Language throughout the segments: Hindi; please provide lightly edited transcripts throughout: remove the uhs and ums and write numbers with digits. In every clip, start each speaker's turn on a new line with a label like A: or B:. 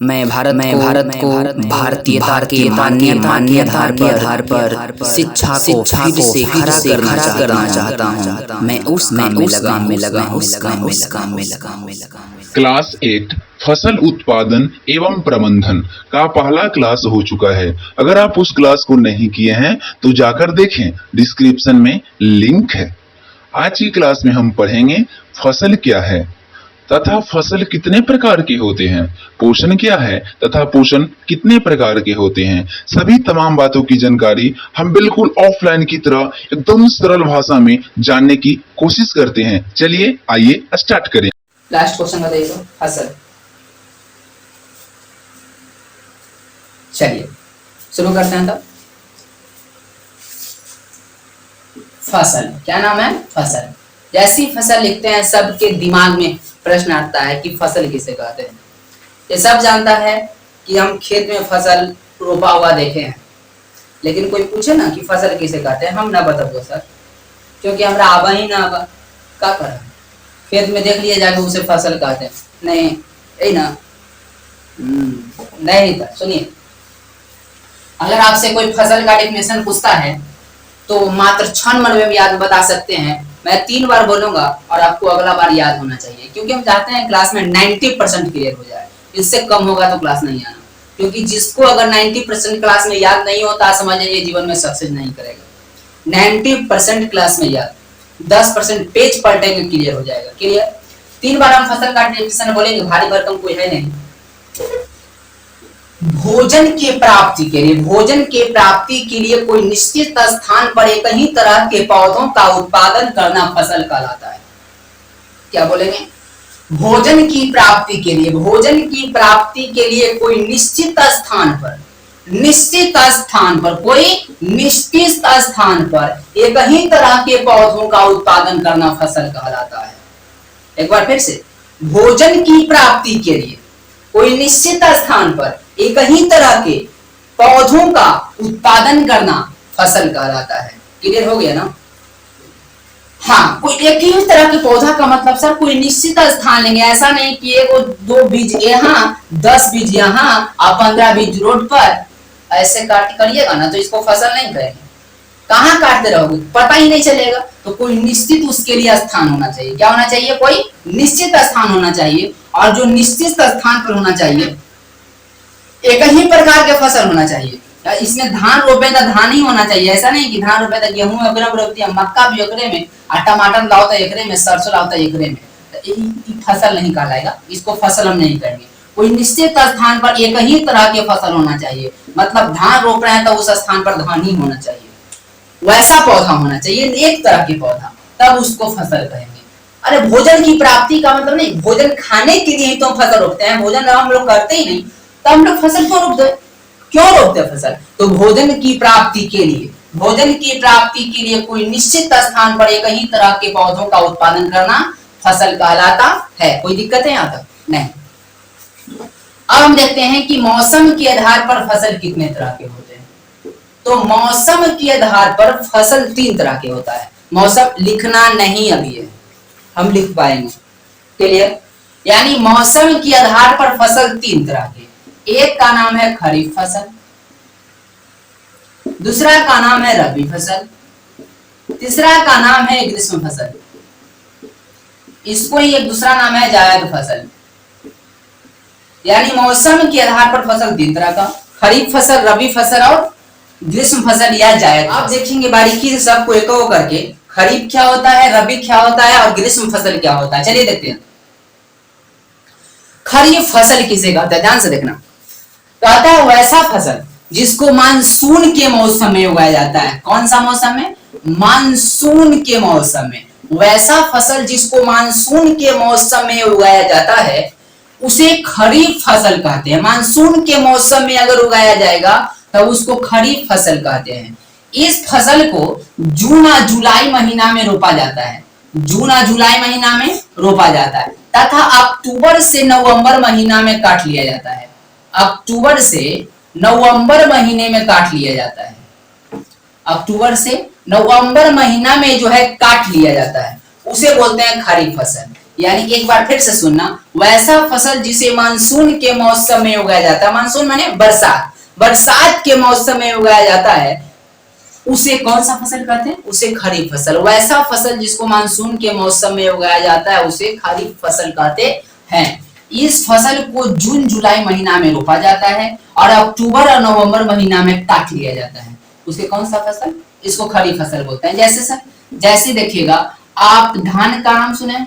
A: मैं भारत को भारतीयता के मान्यता के आधार पर शिक्षा को फिर से खड़ा करना चाहता हूँ। मैं उस काम में लगा हूँ।
B: क्लास 8 फसल उत्पादन एवं प्रबंधन का पहला क्लास हो चुका है। अगर आप उस क्लास को नहीं किए हैं तो जाकर देखें, डिस्क्रिप्शन में लिंक है। आज की क्लास में हम पढ़ेंगे फसल क्या है तथा फसल कितने प्रकार के होते हैं, पोषण क्या है तथा पोषण कितने प्रकार के होते हैं। सभी तमाम बातों की जानकारी हम बिल्कुल ऑफलाइन की तरह एकदम सरल भाषा में जानने की कोशिश करते हैं। चलिए आइए स्टार्ट करें।
C: लास्ट क्वेश्चन बताइए फसल। चलिए शुरू करते हैं। तब फसल क्या नाम है? फसल। जैसी फसल लिखते हैं सबके दिमाग में प्रश्न आता है कि फसल किसे कहते हैं। ये सब जानता है कि हम खेत में फसल रोपा हुआ देखे हैं, लेकिन कोई पूछे ना कि फसल किसे कहते हैं, हम ना बता दो सर, क्योंकि हमरा आवा ही ना आवा का कर खेत में देख लिए जाके उसे फसल कहते हैं। नहीं यही ना नहीं था। सुनिए, अगर आपसे कोई फसल का डेफिनेशन पूछता है तो मात्र क्षण मन में याद बता सकते हैं। मैं 3 बार बोलूंगा और आपको अगला बार याद होना चाहिए, क्योंकि हम चाहते हैं क्लास में 90% क्लियर हो जाए। इससे कम होगा तो क्लास नहीं आना, क्योंकि जिसको अगर 90% क्लास में याद नहीं होता समझ लीजिए जीवन में सक्सेस नहीं करेगा। 90% क्लास में याद, 10% पेज पलटेंगे क्लियर हो जाएगा। क्लियर? 3 बार हम फसल का डेफिनेशन बोलेंगे, भारी भरकम कोई है नहीं। भोजन की प्राप्ति के लिए कोई निश्चित स्थान पर एक ही तरह के पौधों का उत्पादन करना फसल कहलाता है। क्या बोलेंगे? भोजन की प्राप्ति के लिए कोई निश्चित स्थान पर एक ही तरह के पौधों का उत्पादन करना फसल कहलाता है। एक बार फिर से, भोजन की प्राप्ति के लिए कोई निश्चित स्थान पर एक ही तरह के पौधों का उत्पादन करना फसल कहलाता है। क्लियर हो गया ना? हाँ, कोई एक ही तरह के पौधा का मतलब सर कोई निश्चित स्थान लेंगे, ऐसा नहीं कि एगो 2 बीज यहाँ 10 बीज यहाँ और 15 बीज रोड पर ऐसे काट करिएगा ना तो इसको फसल नहीं कहेंगे। कहाँ काटते रहोगे पता ही नहीं चलेगा। तो कोई निश्चित उसके लिए स्थान होना चाहिए। क्या होना चाहिए? कोई निश्चित स्थान होना चाहिए, और जो निश्चित स्थान पर होना चाहिए एक ही प्रकार के फसल होना चाहिए। इसमें धान रोपे तो धान ही होना चाहिए, ऐसा नहीं कि धान रोपे तो गेहूं एकरे में रोपती है, मक्का भी एकरे में, और टमाटर लाओ तो एकरे में, सरसों लाओ तो एकरे में। तो फसल नहीं कहलाएगा, इसको फसल हम नहीं करेंगे। कोई निश्चित स्थान पर एक ही तरह के फसल होना चाहिए, मतलब धान रोप रहे हैं तो उस स्थान पर धान ही होना चाहिए, वैसा पौधा होना चाहिए, एक तरह के पौधा, तब उसको फसल कहेंगे। अरे भोजन की प्राप्ति का मतलब नहीं, भोजन खाने के लिए ही तो फसल रोपते हैं, भोजन हम लोग करते ही नहीं तो हम लोग फसल क्यों रोपते फसल? तो भोजन की प्राप्ति के लिए कोई निश्चित स्थान पर एक ही तरह के पौधों का उत्पादन करना फसल कहलाता है। कोई दिक्कत है यहाँ तक? नहीं। अब हम देखते हैं कि मौसम के आधार पर फसल कितने तरह के होते हैं। तो मौसम के आधार पर फसल 3 तरह के होता है। मौसम लिखना नहीं अभी है, हम लिख पाएंगे। क्लियर? यानी मौसम के आधार पर फसल 3 तरह के। एक का नाम है खरीफ फसल, दूसरा का नाम है रबी फसल, तीसरा का नाम है ग्रीष्म फसल। इसको ही एक दूसरा नाम है जायद फसल। यानी मौसम के आधार पर फसल 3 तरह का, खरीफ फसल, रबी फसल और ग्रीष्म फसल या जायद। आप देखेंगे बारीकी से सबको एक करके, खरीफ क्या होता है, रबी क्या होता है और ग्रीष्म फसल क्या होता है। चलिए देखते हैं। खरीफ फसल किसे कहते हैं? ध्यान से देखना। कहता है वैसा फसल जिसको मानसून के मौसम में उगाया जाता है। कौन सा मौसम में? मानसून के मौसम में। वैसा फसल जिसको मानसून के मौसम में उगाया जाता है उसे खरीफ फसल कहते हैं। मानसून के मौसम में अगर उगाया जाएगा तब उसको खरीफ फसल कहते हैं। इस फसल को जून और जुलाई महीना में रोपा जाता है, तथा अक्टूबर से नवंबर महीना में काट लिया जाता है। अक्टूबर से नवंबर महीने में काट लिया जाता है। अक्टूबर से नवंबर महीना में जो है काट लिया जाता है, उसे बोलते हैं खरीफ फसल। यानी कि एक बार फिर से सुनना, वैसा फसल जिसे मानसून के मौसम में उगाया जाता है, मानसून माने बरसात, बरसात के मौसम में उगाया जाता है, उसे कौन सा फसल कहते हैं? उसे खरीफ फसल। वैसा फसल जिसको मानसून के मौसम में उगाया जाता है उसे खरीफ फसल कहते हैं। इस फसल को जून जुलाई महीना में रोपा जाता है और अक्टूबर और नवंबर महीना में काट लिया जाता है। उसे कौन सा फसल? इसको खरीफ फसल बोलते हैं। जैसे सर, जैसे देखिएगा, आप धान का नाम सुने,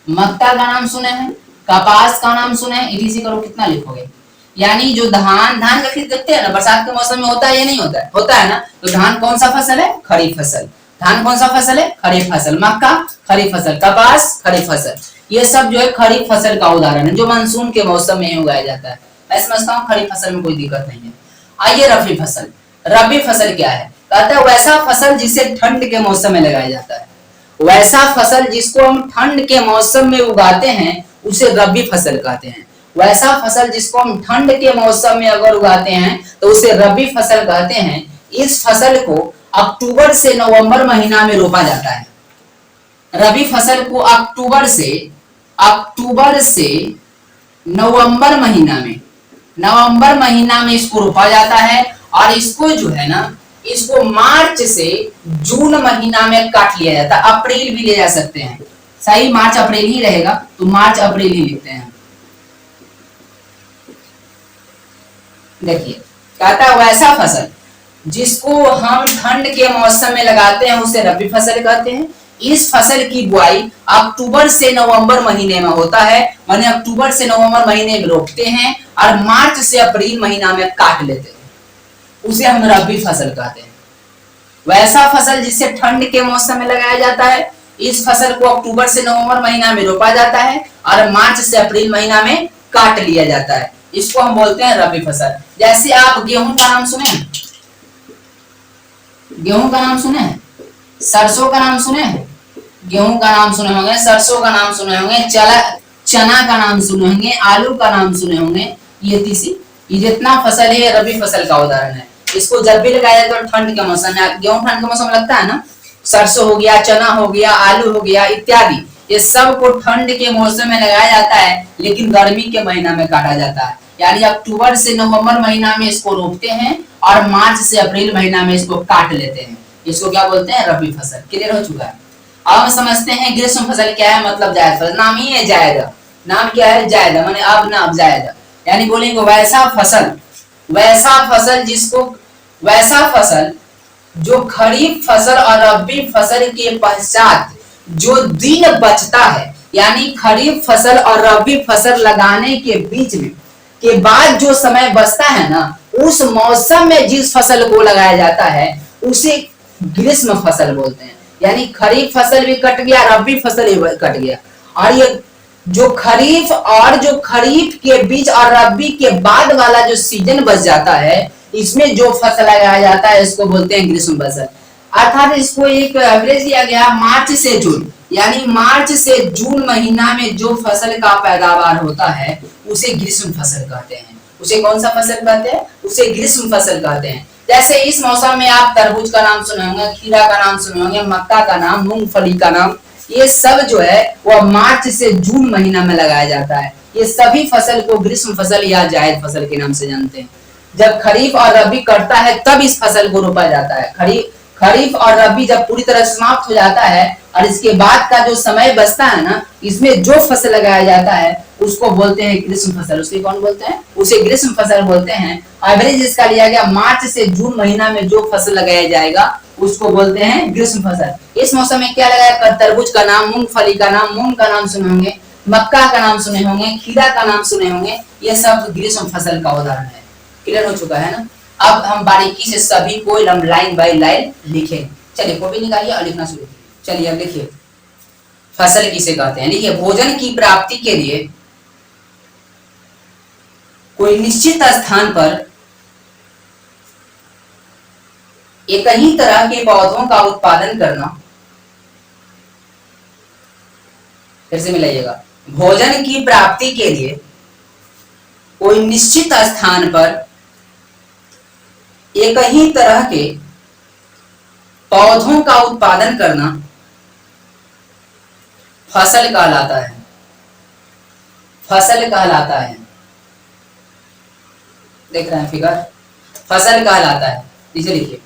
C: मक्का का नाम सुने हैं, कपास का नाम सुने हैं, इसी करो कितना लिखोगे? यानी जो धान का खेत देखते हैं ना, बरसात के मौसम में होता है या नहीं होता है? होता है ना। तो धान कौन सा फसल है? खरीफ फसल। धान कौन सा फसल है? खरीफ फसल। मक्का खरीफ फसल, कपास खरीफ फसल, ये सब जो है खरीफ फसल का उदाहरण है, जो मानसून के मौसम में उगाया जाता है। मैं समझता हूँ खरीफ फसल में कोई दिक्कत नहीं है। आइए रबी फसल। रबी फसल क्या है? कहता है वैसा फसल जिसे ठंड के मौसम में लगाया जाता है। वैसा फसल जिसको हम ठंड के मौसम में उगाते हैं उसे रबी फसल कहते हैं। वैसा फसल जिसको हम ठंड के मौसम में अगर उगाते हैं तो उसे रबी फसल कहते हैं। इस फसल को अक्टूबर से नवंबर महीना में रोपा जाता है। रबी फसल को अक्टूबर से नवंबर महीना में इसको रोपा जाता है और इसको जो है ना, इसको मार्च से जून महीना में काट लिया जाता है। अप्रैल भी ले जा सकते हैं, सही मार्च अप्रैल ही रहेगा तो मार्च अप्रैल ही लिखते हैं। देखिए, कहता है वैसा फसल जिसको हम ठंड के मौसम में लगाते हैं उसे रबी फसल कहते हैं। इस फसल की बुआई अक्टूबर से नवंबर महीने में होता है, माने अक्टूबर से नवंबर महीने में रोपते हैं और मार्च से अप्रैल महीना में काट लेते हैं, उसे हम रबी फसल कहते हैं। वैसा फसल जिसे ठंड के मौसम में लगाया जाता है, इस फसल को अक्टूबर से नवंबर महीना में रोपा जाता है और मार्च से अप्रैल महीना में काट लिया जाता है, इसको हम बोलते हैं रबी फसल। जैसे आप गेहूं का नाम सुने हैं, गेहूं का नाम सुने हैं, सरसों का नाम सुने हैं, गेहूं का नाम सुने होंगे, सरसों का नाम सुने होंगे, चना का नाम सुने होंगे, आलू का नाम सुने होंगे। ये जितना फसल है रबी फसल का उदाहरण है। इसको जब भी लगाया जाता है ठंड के मौसम में, गेहूं ठंड के मौसम में लगता है ना, सरसों हो गया, चना हो गया, आलू हो गया इत्यादि, ये सब को ठंड के मौसम में लगाया जाता है, लेकिन गर्मी के महीना में काटा जाता है। यानी अक्टूबर से नवंबर महीना में इसको रोपते हैं और मार्च से अप्रैल महीना में इसको काट लेते हैं। इसको क्या बोलते हैं? रबी फसल। क्लियर हो चुका है। अब हम समझते हैं ग्रीष्म फसल क्या है, मतलब जायद फसल। नाम ही है जायद। नाम क्या है? जायद, माने अब ना अब जायद। यानी बोलेंगे वैसा फसल जो खरीफ फसल और रबी फसल के पश्चात जो दिन बचता है, यानी खरीफ फसल और रबी फसल लगाने के बीच में के बाद जो समय बचता है ना, उस मौसम में जिस फसल को लगाया जाता है उसे ग्रीष्म फसल बोलते हैं। यानी खरीफ फसल भी कट गया, रबी फसल भी कट गया, और ये जो खरीफ के बीच और रबी के बाद वाला जो सीजन बच जाता है, इसमें जो फसल लगाया जाता है इसको बोलते हैं ग्रीष्म फसल। अर्थात इसको एक एवरेज दिया गया मार्च से जून, यानी मार्च से जून महीना में जो फसल का पैदावार होता है उसे ग्रीष्म फसल कहते हैं। उसे कौन सा फसल कहते हैं? उसे ग्रीष्म फसल कहते हैं। जैसे इस मौसम में आप तरबूज का नाम सुने होंगे, खीरा का नाम सुने होंगे, मक्का का नाम, मूंगफली का नाम, ये सब जो है वह मार्च से जून महीना में लगाया जाता है। ये सभी फसल को ग्रीष्म फसल या जायद फसल के नाम से जानते हैं। जब खरीफ और रबी कटता है तब इस फसल को रोपा जाता है। खरीफ और रबी जब पूरी तरह समाप्त हो जाता है और इसके बाद का जो समय बचता है ना, इसमें जो फसल लगाया जाता है उसको बोलते हैं ग्रीष्म फसल। उसे कौन बोलते हैं? उसे ग्रीष्म फसल बोलते हैं। एवरेज इसका लिया गया मार्च से जून महीना में जो फसल लगाया जाएगा उसको बोलते हैं ग्रीष्म फसल। इस मौसम में क्या लगाया? तरबूज का नाम, मूंगफली का नाम, मूंग का नाम सुने होंगे, मक्का का नाम सुने होंगे, खीरा का नाम सुने होंगे, ये सब ग्रीष्म फसल का उदाहरण है। क्लियर हो चुका है ना? अब हम बारीकी से सभी को लाइन बाय लाइन लिखें। चलिए कॉपी निकालिए और लिखना शुरू कीजिए। चलिए अब लिखिए फसल किसे कहते हैं। लिखिए भोजन की प्राप्ति के लिए कोई निश्चित स्थान पर एक ही तरह के पौधों का उत्पादन करना। फिर से मिलाइएगा, भोजन की प्राप्ति के लिए कोई निश्चित स्थान पर एक ही तरह के पौधों का उत्पादन करना फसल कहलाता है, फसल कहलाता है। देख रहे हैं फिगर, फसल कहलाता है। नीचे लिखिए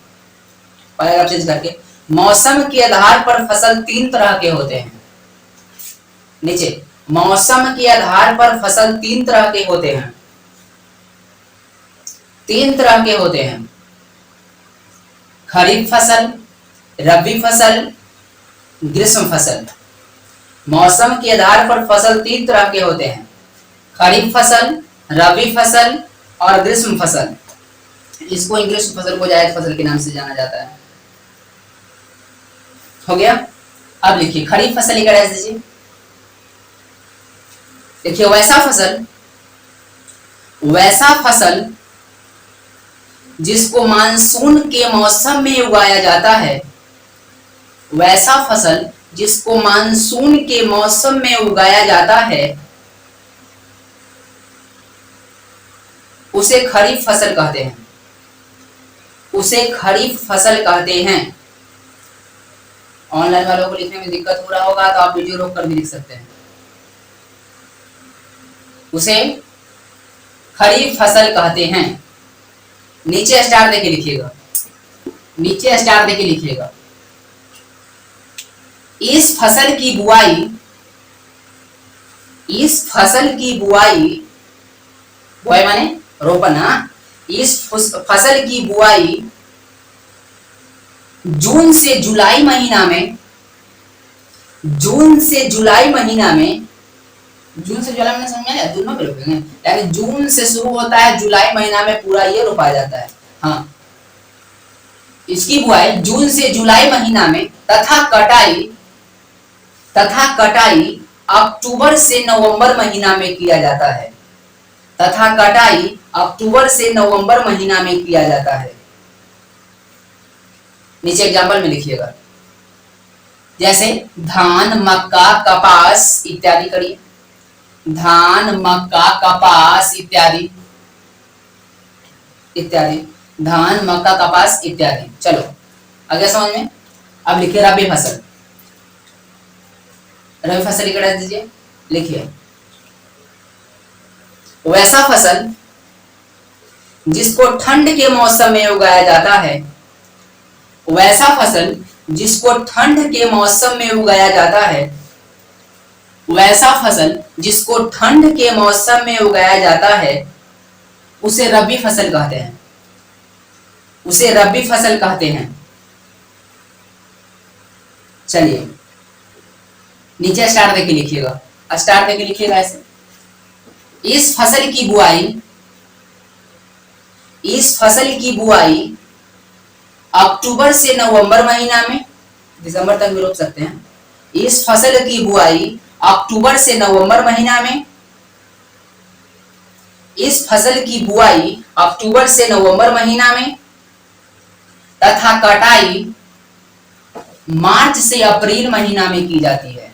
C: पैराग्राफ चेंज करके, मौसम के आधार पर फसल तीन तरह के होते हैं। नीचे, मौसम के आधार पर फसल तीन तरह के होते हैं, तीन तरह के होते हैं। खरीफ फसल, रबी फसल, ग्रीष्म फसल। मौसम के आधार पर फसल तीन तरह के होते हैं, खरीफ फसल, रबी फसल और ग्रीष्म फसल। इसको इंग्लिश फसल को जायद फसल के नाम से जाना जाता है। हो गया। अब लिखिए खरीफ फसल एक ऐसे दीजिए। देखिए वैसा फसल जिसको मानसून के मौसम में उगाया जाता है, वैसा फसल जिसको मानसून के मौसम में उगाया जाता है, उसे खरीफ फसल कहते हैं, उसे खरीफ फसल कहते हैं। ऑनलाइन वालों को लिखने में दिक्कत हो रहा होगा तो आप वीडियो रोक कर भी लिख सकते हैं। उसे खरीफ फसल कहते हैं। नीचे स्टार देके लिखिएगा, नीचे स्टार देके लिखिएगा। इस फसल की बुआई, इस फसल की बुआई माने रोपण, इस फसल की बुआई जून से जुलाई महीना में, जून से जुलाई महीना में, जून से जुलाई महीना समझ में आया, दोनों पे रोपेंगे। यानी जून से शुरू होता है, जुलाई महीना में पूरा ये रोपा जाता है। हाँ, इसकी बुआई जून से जुलाई महीना में तथा कटाई अक्टूबर से नवंबर महीना में किया जाता है, तथा कटाई अक्टूबर से नवंबर महीना में किया जाता है। नीचे एग्जाम्पल में लिखिएगा, जैसे धान, मक्का, कपास इत्यादि करिए। धान, मक्का, कपास इत्यादि इत्यादि, धान, मक्का, कपास इत्यादि। चलो आगे समझ में। अब लिखिए रबी फसल। रबी फसल लिख दीजिए। लिखिए वैसा फसल जिसको ठंड के मौसम में उगाया जाता है, वैसा फसल जिसको ठंड के मौसम में उगाया जाता है, वैसा फसल जिसको ठंड के मौसम में उगाया जाता है, उसे रबी फसल कहते हैं, उसे रबी फसल कहते हैं। चलिए नीचे स्टार देके लिखिएगा, स्टार देके लिखिएगा ऐसे। इस फसल की बुआई अक्टूबर से नवंबर महीना में, दिसंबर तक भी रोप सकते हैं। इस फसल की बुआई अक्टूबर से नवंबर महीना में, इस फसल की बुआई अक्टूबर से नवंबर महीना में तथा कटाई मार्च से अप्रैल महीना में की जाती है,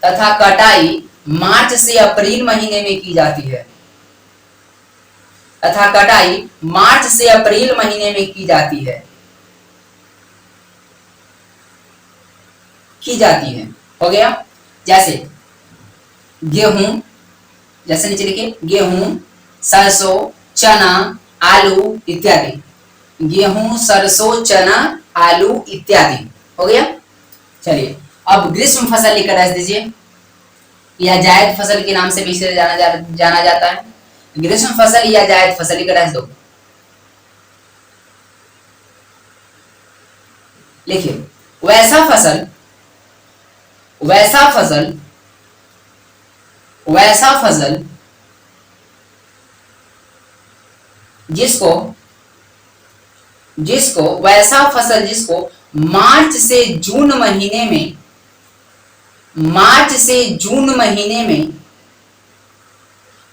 C: तथा कटाई मार्च से अप्रैल महीने में की जाती है, तथा कटाई मार्च से अप्रैल महीने में की जाती है, की जाती है। हो गया। जैसे गेहूं, जैसे नीचे लिखिए गेहूं, सरसों, चना, आलू इत्यादि। गेहूं, सरसों, चना, आलू इत्यादि। हो गया। चलिए अब ग्रीष्म फसल लिखकर रख दीजिए, या जायद फसल के नाम से भी इसे जाना जाता है। ग्रीष्म फसल या जायद फसल लिखकर रख दो। लिखिए वैसा फसल जिसको मार्च से जून महीने में,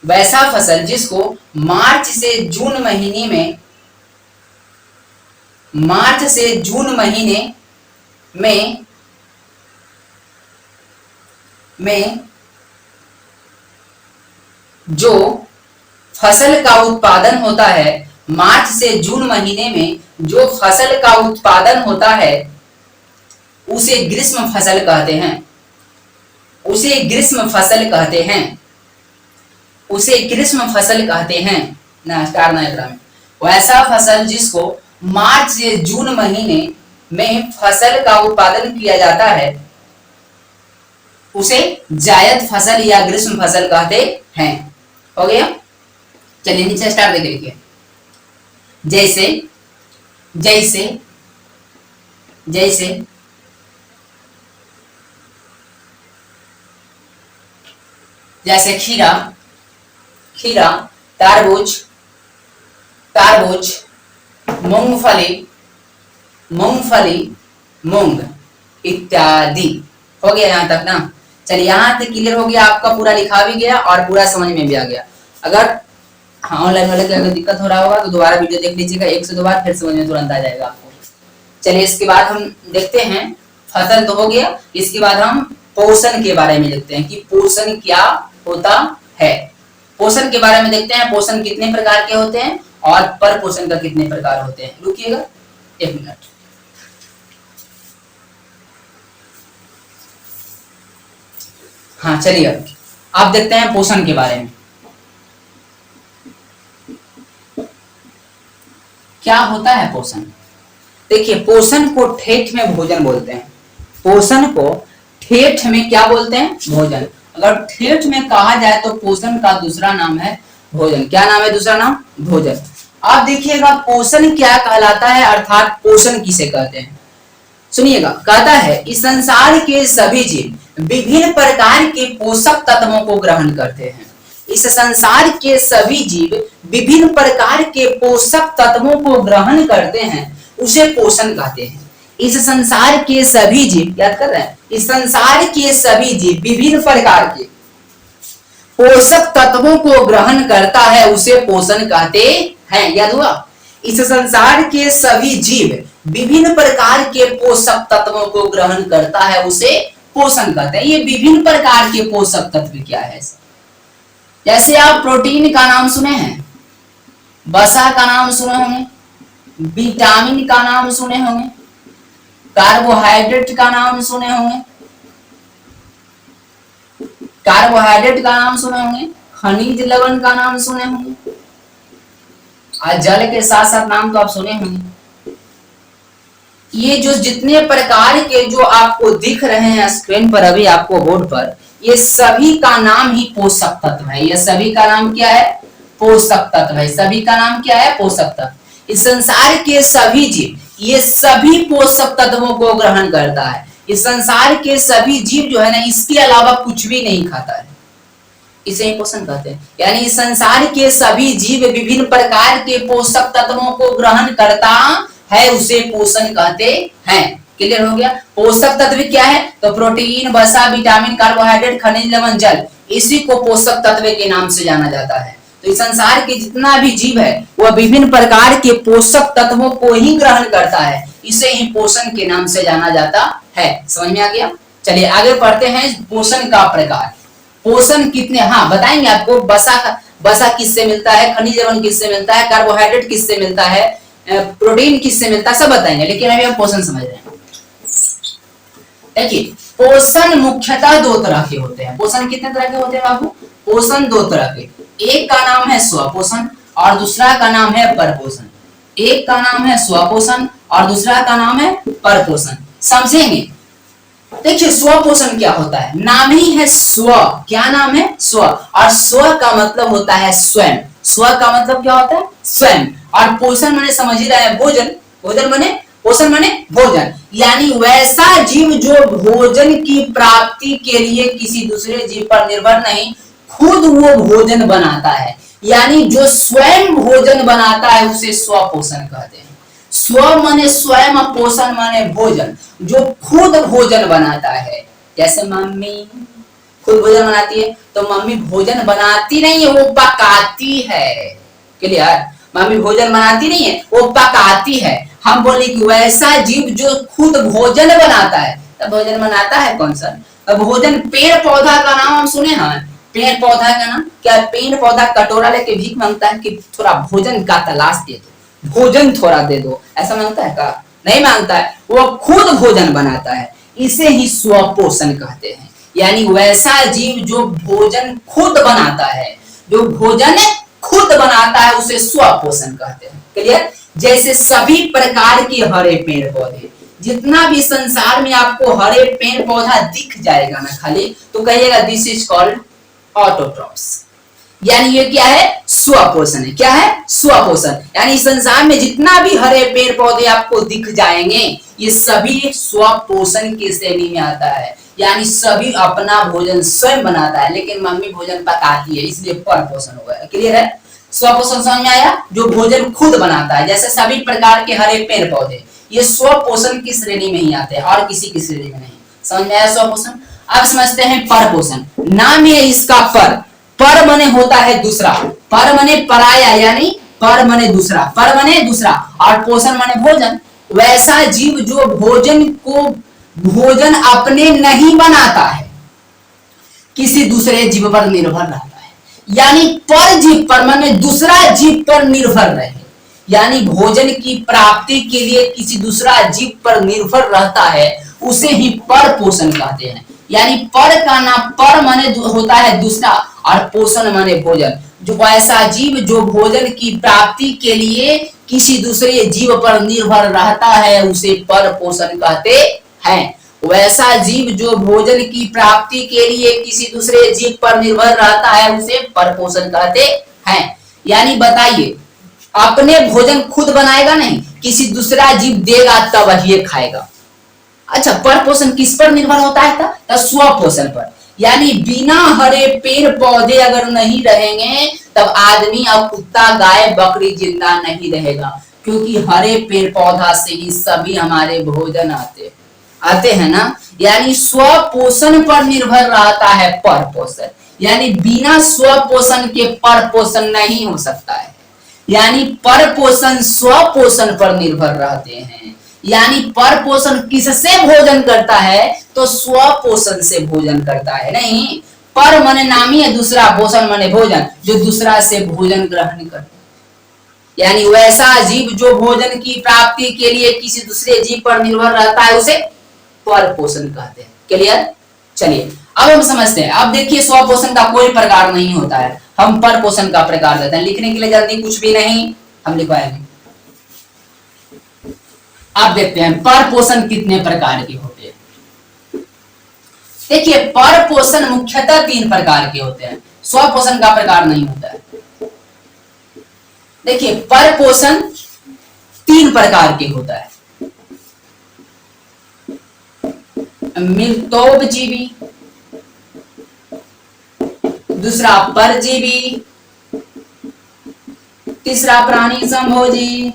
C: वैसा फसल जिसको मार्च से जून महीने में जो फसल का उत्पादन होता है, मार्च से जून महीने में जो फसल का उत्पादन होता है, उसे ग्रीष्म फसल कहते हैं, उसे ग्रीष्म फसल कहते हैं, उसे ग्रीष्म फसल कहते हैं ना। स्टार ना में वैसा फसल जिसको मार्च से जून महीने में फसल का उत्पादन किया जाता है उसे जायद फसल या ग्रीष्म फसल कहते हैं। हो गया। चलिए नीचे स्टार देख लीजिए। जैसे जैसे जैसे जैसे खीरा, खीरा, तरबूज, तरबूज, मूंगफली, मूंगफली, मूंग इत्यादि। हो गया यहाँ तक ना। चलिए यहाँ तक क्लियर हो गया, आपका पूरा लिखा भी गया और पूरा समझ में भी आ गया। अगर हाँ ऑनलाइन वाले को अगर दिक्कत हो रहा होगा तो दोबारा वीडियो देख लीजिएगा, एक से दो बार, फिर समझ में तुरंत आ जाएगा आपको। चलिए इसके बाद हम देखते हैं, फसल तो हो गया, इसके बाद हम पोषण के बारे में देखते हैं कि पोषण क्या होता है। पोषण के बारे में देखते हैं, पोषण कितने प्रकार के होते हैं और पर पोषण का कितने प्रकार होते हैं। रुकिएगा 1 मिनट। हाँ चलिए अब देखते हैं पोषण के बारे में क्या होता है पोषण। देखिए पोषण को ठेठ में भोजन बोलते हैं, पोषण को ठेठ में क्या बोलते हैं, भोजन। अगर ठेठ में कहा जाए तो पोषण का दूसरा नाम है भोजन। क्या नाम है दूसरा नाम, भोजन। आप देखिएगा पोषण क्या कहलाता है अर्थात पोषण किसे कहते हैं। सुनिएगा, कहता है इस संसार के सभी जीव विभिन्न प्रकार के पोषक तत्वों को ग्रहण करते हैं। इस संसार के सभी जीव विभिन्न प्रकार के पोषक तत्वों को ग्रहण करते हैं, उसे पोषण कहते हैं। इस संसार के सभी जीव, याद कर रहे हैं, इस संसार के सभी जीव विभिन्न प्रकार के पोषक तत्वों को ग्रहण करता है, उसे पोषण कहते हैं। याद हुआ, इस संसार के सभी जीव विभिन्न प्रकार के पोषक तत्वों को ग्रहण करता है, उसे पोषण कहते हैं। ये विभिन्न प्रकार के पोषक तत्व क्या है? जैसे आप प्रोटीन का नाम सुने हैं, वसा का नाम सुने होंगे, विटामिन का नाम सुने होंगे, कार्बोहाइड्रेट का नाम सुने होंगे, कार्बोहाइड्रेट का नाम सुने होंगे, खनिज लवण का नाम सुने होंगे, और जल के साथ साथ नाम तो आप सुने होंगे। ये जो जितने प्रकार के जो आपको दिख रहे हैं स्क्रीन पर अभी आपको बोर्ड पर, ये सभी का नाम ही पोषक तत्व है। ये सभी का नाम क्या है, पोषक तत्व है। सभी का नाम क्या है, पोषक तत्व। इस संसार के सभी जीव ये सभी पोषक तत्वों को ग्रहण करता है। इस संसार के सभी जीव जो है ना, इसके अलावा कुछ भी नहीं खाता है, इसे ही पोषण कहते हैं। यानी इस संसार के सभी जीव विभिन्न प्रकार के पोषक तत्वों को ग्रहण करता है, उसे पोषण कहते हैं। क्लियर हो गया। पोषक तत्व क्या है, तो प्रोटीन, वसा, विटामिन, कार्बोहाइड्रेट, खनिज लवण, जल, इसी को पोषक तत्व के नाम से जाना जाता है। तो इस संसार के जितना भी जीव है वह विभिन्न प्रकार के पोषक तत्वों को ही ग्रहण करता है, इसे ही पोषण के नाम से जाना जाता है। समझ में आ गया। चलिए आगे पढ़ते हैं पोषण का प्रकार। पोषण कितने, हाँ बताएंगे आपको। वसा किससे मिलता है, खनिज लवण किससे मिलता है, कार्बोहाइड्रेट किससे मिलता है, प्रोटीन किससे मिलता है, सब बताएंगे। लेकिन अभी हम पोषण समझ रहे हैं। देखिए पोषण मुख्यतः 2 तरह के होते हैं। पोषण कितने तरह के होते हैं बाबू, पोषण 2 तरह के। एक का नाम है स्वपोषण और दूसरा का नाम है परपोषण। एक का नाम है स्वपोषण और दूसरा का नाम है परपोषण। समझेंगे। देखिए स्वपोषण क्या होता है, नाम ही है स्व। क्या नाम है, स्व। और स्व का मतलब होता है स्वयं। स्व का मतलब क्या होता है, स्वयं। और पोषण माने समझ ही रहे हैं, भोजन। भोजन माने, पोषण माने भोजन। यानी वैसा जीव जो भोजन की प्राप्ति के लिए किसी दूसरे जीव पर निर्भर नहीं, खुद वो भोजन बनाता है। यानी जो स्वयं भोजन बनाता है उसे स्वपोषण कहते हैं। स्व माने स्वयं, पोषण माने भोजन। जो खुद भोजन बनाता है, जैसे मम्मी खुद भोजन बनाती है, तो मम्मी भोजन बनाती नहीं है, वो पकाती है। क्लियर। मम्मी भोजन बनाती नहीं है, वो पकाती है। हम बोले कि वैसा जीव जो खुद भोजन बनाता है, तब भोजन बनाता है कौन सा, भोजन। पेड़ पौधा का नाम हम सुने हैं, पेड़ पौधा का नाम क्या, पेड़ पौधा कटोरा लेके भीख मांगता है कि थोड़ा भोजन का तलाश दे दो, भोजन थोड़ा दे दो, ऐसा मांगता है का, नहीं मांगता है। वो खुद भोजन बनाता है, इसे ही स्वपोषण कहते हैं। यानी वैसा जीव जो भोजन खुद बनाता है, जो भोजन खुद बनाता है उसे स्वपोषण कहते हैं। क्लियर? जैसे सभी प्रकार के हरे पेड़ पौधे, जितना भी संसार में आपको हरे पेड़ पौधा दिख जाएगा ना खाली, तो कहिएगा दिस इज कॉल्ड ऑटोट्रॉप्स। यानी ये क्या है? स्वपोषण है। क्या है? स्वपोषण। यानी संसार में जितना भी हरे पेड़ पौधे आपको दिख जाएंगे, ये सभी स्वपोषण की श्रेणी में आता है। यानी सभी अपना भोजन स्वयं बनाता है, लेकिन मम्मी भोजन पकाती है, इसलिए परपोषण हो गया। क्लियर है? स्वपोषण समझ में आया? जो भोजन खुद बनाता है, जैसे सभी प्रकार के हरे पेड़ पौधे, ये स्वपोषण की श्रेणी में ही आते हैं और किसी की श्रेणी में नहीं। समझ में आया स्वपोषण? अब समझते हैं परपोषण। नाम है इसका पर मने होता है दूसरा, पर मने पराया, यानी पर मने दूसरा, पर मने दूसरा, और पोषण मने भोजन। वैसा जीव जो भोजन अपने नहीं बनाता है, किसी दूसरे जीव पर निर्भर रहता है। यानी पर जीव पर माने दूसरा जीव पर निर्भर रहे, यानी भोजन की प्राप्ति के लिए किसी दूसरा जीव पर निर्भर रहता है, उसे ही पर पोषण कहते हैं। यानी पर का नाम पर माने होता है दूसरा और पोषण माने भोजन। जो ऐसा जीव जो भोजन की प्राप्ति के लिए किसी दूसरे जीव पर निर्भर रहता है, उसे पर पोषण कहते हैं। वैसा जीव जो भोजन की प्राप्ति के लिए किसी दूसरे जीव पर निर्भर रहता है, उसे परपोषण कहते हैं। यानी बताइए, अपने भोजन खुद बनाएगा नहीं, किसी दूसरा जीव देगा तब ये खाएगा। अच्छा, परपोषण किस पर निर्भर होता है? तो स्वपोषण पर। यानी बिना हरे पेड़ पौधे अगर नहीं रहेंगे, तब आदमी और कुत्ता, गाय, बकरी जिंदा नहीं रहेगा, क्योंकि हरे पेड़ पौधा से ही सभी हमारे भोजन आते हैं ना। यानी स्वपोषण पर निर्भर रहता है परपोषण। यानी बिना स्वपोषण के परपोषण नहीं हो सकता है। यानी परपोषण स्वपोषण पर निर्भर रहते हैं। यानी परपोषण किससे भोजन करता है? तो स्वपोषण से भोजन करता है। नहीं, पर माने नामी है दूसरा, पोषण माने भोजन, जो दूसरा से भोजन ग्रहण करता है। यानी वैसा जीव जो भोजन की प्राप्ति के लिए किसी दूसरे जीव पर निर्भर रहता है, उसे परपोषण कहते हैं। क्लियर? चलिए अब हम समझते हैं। अब देखिए, स्वपोषण का कोई प्रकार नहीं होता है, हम परपोषण का प्रकार देते हैं। लिखने के लिए जल्दी कुछ भी नहीं हम लिखवाएंगे। अब देखते हैं परपोषण कितने प्रकार के होते हैं। देखिए, परपोषण मुख्यतः 3 प्रकार के होते हैं, स्वपोषण का प्रकार नहीं होता है। देखिए, परपोषण 3 प्रकार के होता है। मृतोपजीवी, दूसरा परजीवी, तीसरा प्राणी संभोजी।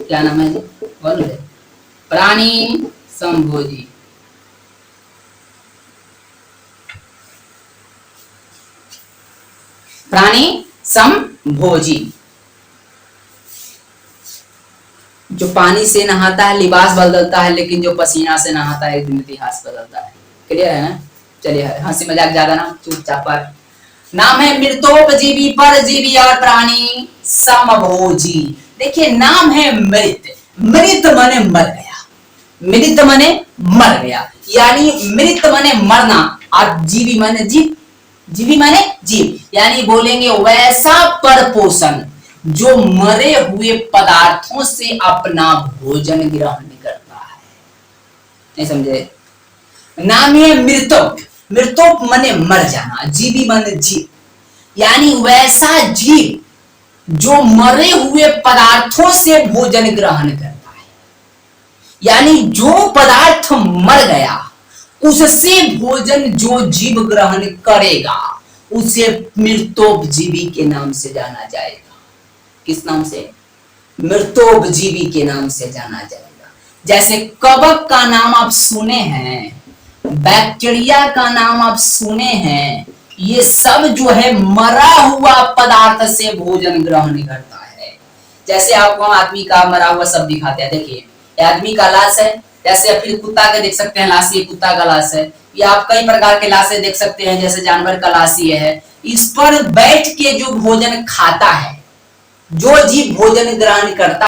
C: क्या नाम है जी? बोल रहे, प्राणी संभोजी। प्राणी संभोजी जो पानी से नहाता है लिबास बदलता है, लेकिन जो पसीना से नहाता है एक दिन इतिहास बदलता है। क्लियर है ना? चलिए, हंसी मजाक ज्यादा ना, चुपचाप पर। नाम है मृतोपजीवी, परजीवी और प्राणी समभोजी। देखिए, नाम है मृत। मृत माने मर गया, मृत माने मर गया, यानी मृत माने मरना, और जीवी माने जीव, जीवी माने जीव। यानी बोलेंगे वैसा परपोषण जो मरे हुए पदार्थों से अपना भोजन ग्रहण करता है। नहीं समझे? नाम है मृतोप। मृतोप माने मर जाना, जीवी माने जीव। यानी वैसा जीव जो मरे हुए पदार्थों से भोजन ग्रहण करता है। यानी जो पदार्थ मर गया उससे भोजन जो जीव ग्रहण करेगा, उसे मृतोपजीवी के नाम से जाना जाएगा। किस नाम से? मृतोपजीवी के नाम से जाना जाएगा। जैसे कवक का नाम आप सुने हैं, बैक्टीरिया का नाम आप सुने हैं, ये सब जो है मरा हुआ पदार्थ से भोजन ग्रहण करता है। जैसे आपको हम आदमी का मरा हुआ सब दिखाते हैं। देखिए, ये आदमी का लाश है, जैसे फिर कुत्ता के देख सकते हैं लाश, ये कुत्ता का लाश है। ये आप कई प्रकार के लाशें देख सकते हैं, जैसे जानवर का लाश ये है। इस पर बैठ के जो भोजन खाता है, जो जीव भोजन ग्रहण करता